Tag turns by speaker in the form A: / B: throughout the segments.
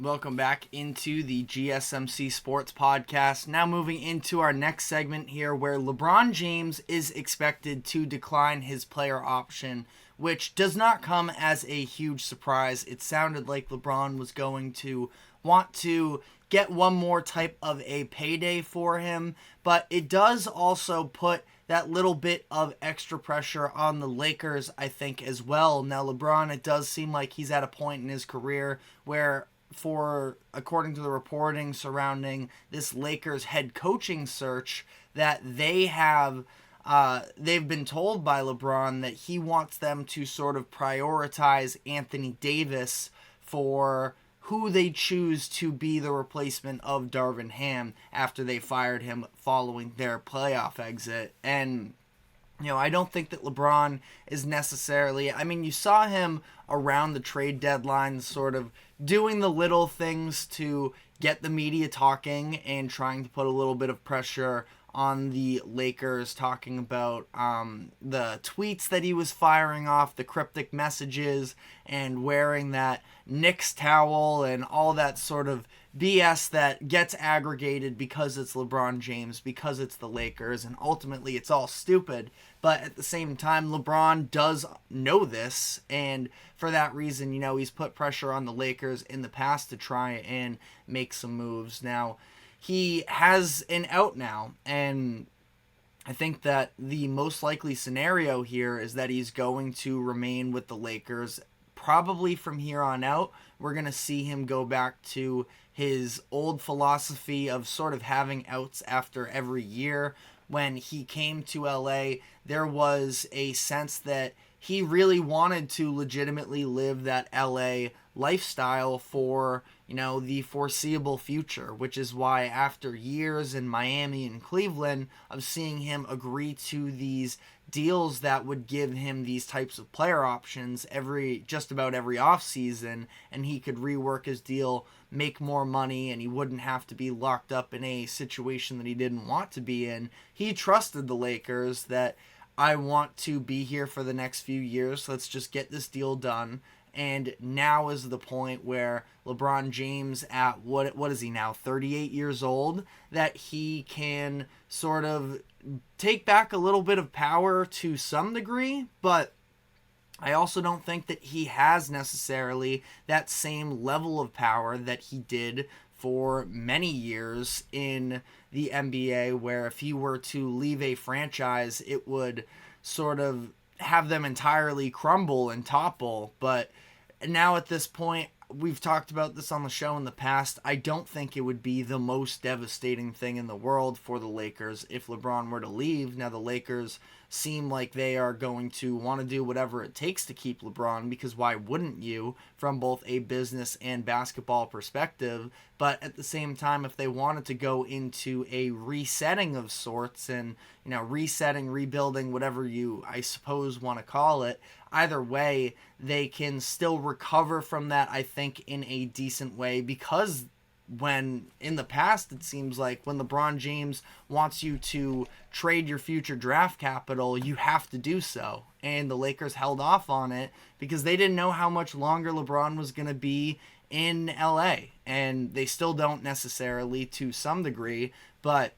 A: Welcome back into the GSMC Sports Podcast. Now moving into our next segment here where LeBron James is expected to decline his player option, which does not come as a huge surprise. It sounded like LeBron was going to want to get one more type of a payday for him, but it does also put that little bit of extra pressure on the Lakers, I think, as well. Now, LeBron, it does seem like he's at a point in his career where according to the reporting surrounding this Lakers head coaching search, that they've been told by LeBron that he wants them to sort of prioritize Anthony Davis for who they choose to be the replacement of Darvin Ham after they fired him following their playoff exit. And I don't think that LeBron is necessarily... you saw him around the trade deadline sort of doing the little things to get the media talking and trying to put a little bit of pressure on the Lakers, talking about the tweets that he was firing off, the cryptic messages, and wearing that Knicks towel and all that sort of BS that gets aggregated because it's LeBron James, because it's the Lakers, and ultimately it's all stupid. But at the same time, LeBron does know this, and for that reason, he's put pressure on the Lakers in the past to try and make some moves. Now, he has an out now, and I think that the most likely scenario here is that he's going to remain with the Lakers. Probably from here on out, we're going to see him go back to his old philosophy of sort of having outs after every year. When he came to LA, there was a sense that he really wanted to legitimately live that LA lifestyle for, the foreseeable future, which is why after years in Miami and Cleveland of seeing him agree to these deals that would give him these types of player options just about every offseason, and he could rework his deal, make more money, and he wouldn't have to be locked up in a situation that he didn't want to be in. He trusted the Lakers that I want to be here for the next few years. Let's just get this deal done. And now is the point where LeBron James, at what is he now, 38 years old, that he can sort of take back a little bit of power to some degree, but I also don't think that he has necessarily that same level of power that he did for many years in the NBA, where if he were to leave a franchise, it would sort of have them entirely crumble and topple. But now at this point, we've talked about this on the show in the past, I don't think it would be the most devastating thing in the world for the Lakers if LeBron were to leave. Now, the Lakers seem like they are going to want to do whatever it takes to keep LeBron, because why wouldn't you, from both a business and basketball perspective? But at the same time, if they wanted to go into a resetting of sorts and, resetting, rebuilding, whatever you, I suppose, want to call it, either way, they can still recover from that, I think, in a decent way, because when in the past it seems like when LeBron James wants you to trade your future draft capital, you have to do so. And the Lakers held off on it because they didn't know how much longer LeBron was going to be in LA. And they still don't necessarily to some degree, but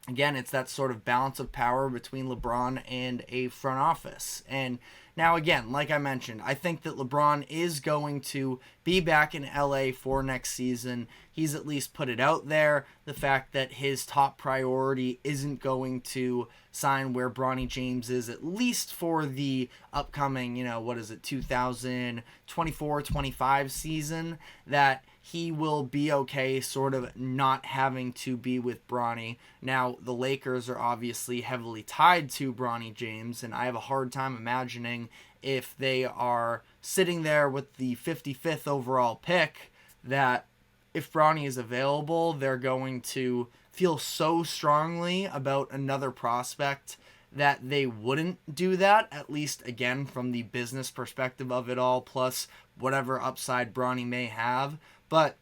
A: again, it's that sort of balance of power between LeBron and a front office. And now, again, like I mentioned, I think that LeBron is going to be back in LA for next season. He's at least put it out there. The fact that his top priority isn't going to sign where Bronny James is, at least for the upcoming, 2024-25 season, that he will be okay sort of not having to be with Bronny. Now, the Lakers are obviously heavily tied to Bronny James, and I have a hard time imagining if they are sitting there with the 55th overall pick that if Bronny is available, they're going to feel so strongly about another prospect that they wouldn't do that, at least, again, from the business perspective of it all, plus whatever upside Bronny may have. But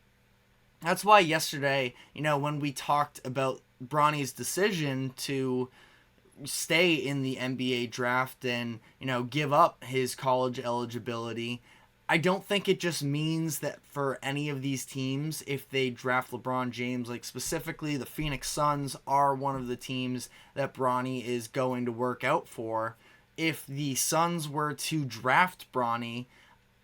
A: that's why yesterday, when we talked about Bronny's decision to stay in the NBA draft and, give up his college eligibility, I don't think it just means that for any of these teams, if they draft LeBron James, like specifically the Phoenix Suns are one of the teams that Bronny is going to work out for. If the Suns were to draft Bronny,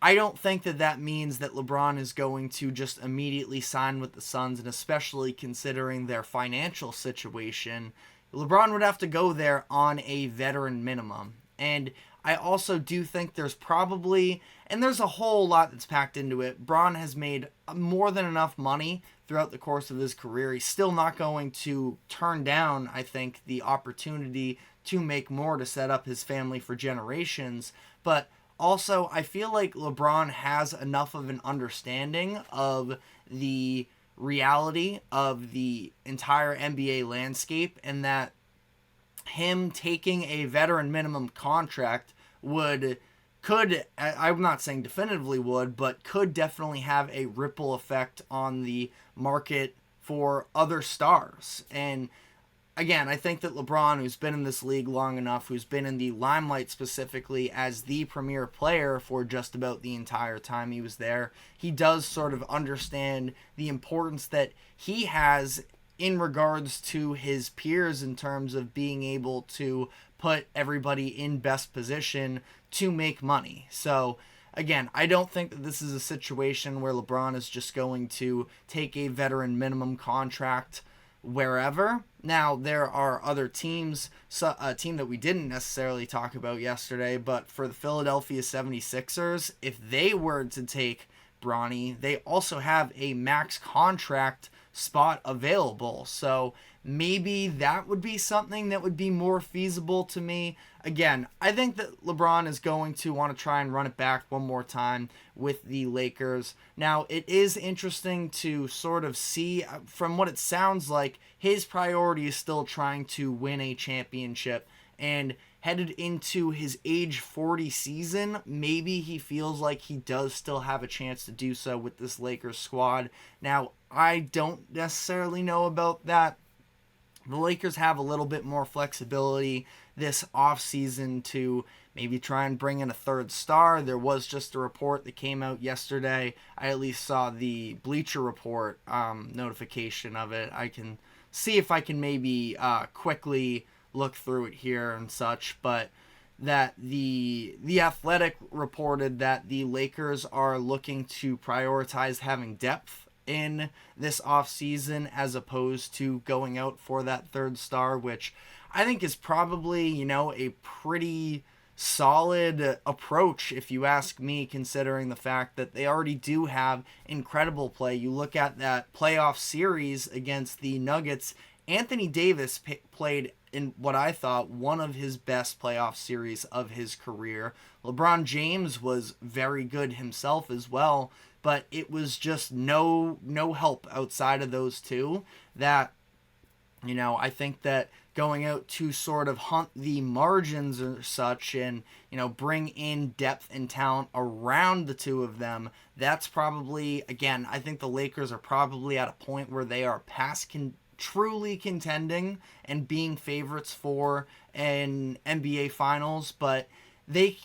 A: I don't think that that means that LeBron is going to just immediately sign with the Suns, and especially considering their financial situation, LeBron would have to go there on a veteran minimum. And I also do think there's probably, and there's a whole lot that's packed into it. Bron has made more than enough money throughout the course of his career. He's still not going to turn down, I think, the opportunity to make more to set up his family for generations. But also, I feel like LeBron has enough of an understanding of the reality of the entire NBA landscape, and that him taking a veteran minimum contract I'm not saying definitively would, but could definitely have a ripple effect on the market for other stars. And again, I think that LeBron, who's been in this league long enough, who's been in the limelight specifically as the premier player for just about the entire time he was there, he does sort of understand the importance that he has in regards to his peers in terms of being able to put everybody in best position to make money. So again, I don't think that this is a situation where LeBron is just going to take a veteran minimum contract wherever. Now, there are other teams, a team that we didn't necessarily talk about yesterday, but for the Philadelphia 76ers, if they were to take Bronny, they also have a max contract spot available. So maybe that would be something that would be more feasible to me. Again, I think that LeBron is going to want to try and run it back one more time with the Lakers. Now, it is interesting to sort of see, from what it sounds like, his priority is still trying to win a championship. And headed into his age 40 season, maybe he feels like he does still have a chance to do so with this Lakers squad. Now, I don't necessarily know about that. The Lakers have a little bit more flexibility this offseason to maybe try and bring in a third star. There was just a report that came out yesterday. I at least saw the Bleacher Report notification of it. I can see if I can maybe quickly look through it here and such, but that the Athletic reported that the Lakers are looking to prioritize having depth in this offseason as opposed to going out for that third star, which I think is probably, a pretty solid approach if you ask me, considering the fact that they already do have incredible play. You look at that playoff series against the Nuggets, Anthony Davis played in what I thought one of his best playoff series of his career. LeBron James was very good himself as well, but it was just no help outside of those two that, I think that going out to sort of hunt the margins or such and, bring in depth and talent around the two of them, that's probably, again, I think the Lakers are probably at a point where they are past truly contending and being favorites for an NBA Finals, but they,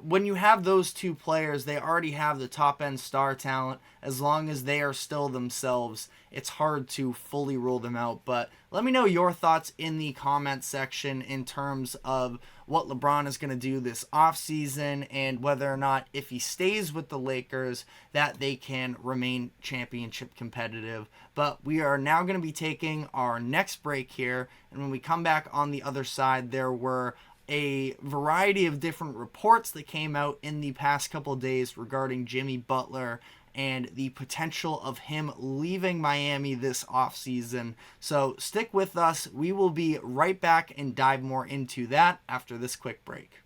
A: when you have those two players, they already have the top end star talent. As long as they are still themselves, it's hard to fully rule them out. But let me know your thoughts in the comment section in terms of what LeBron is going to do this offseason and whether or not, if he stays with the Lakers, that they can remain championship competitive. But we are now going to be taking our next break here. And when we come back on the other side, there were a variety of different reports that came out in the past couple days regarding Jimmy Butler and the potential of him leaving Miami this offseason. So stick with us. We will be right back and dive more into that after this quick break.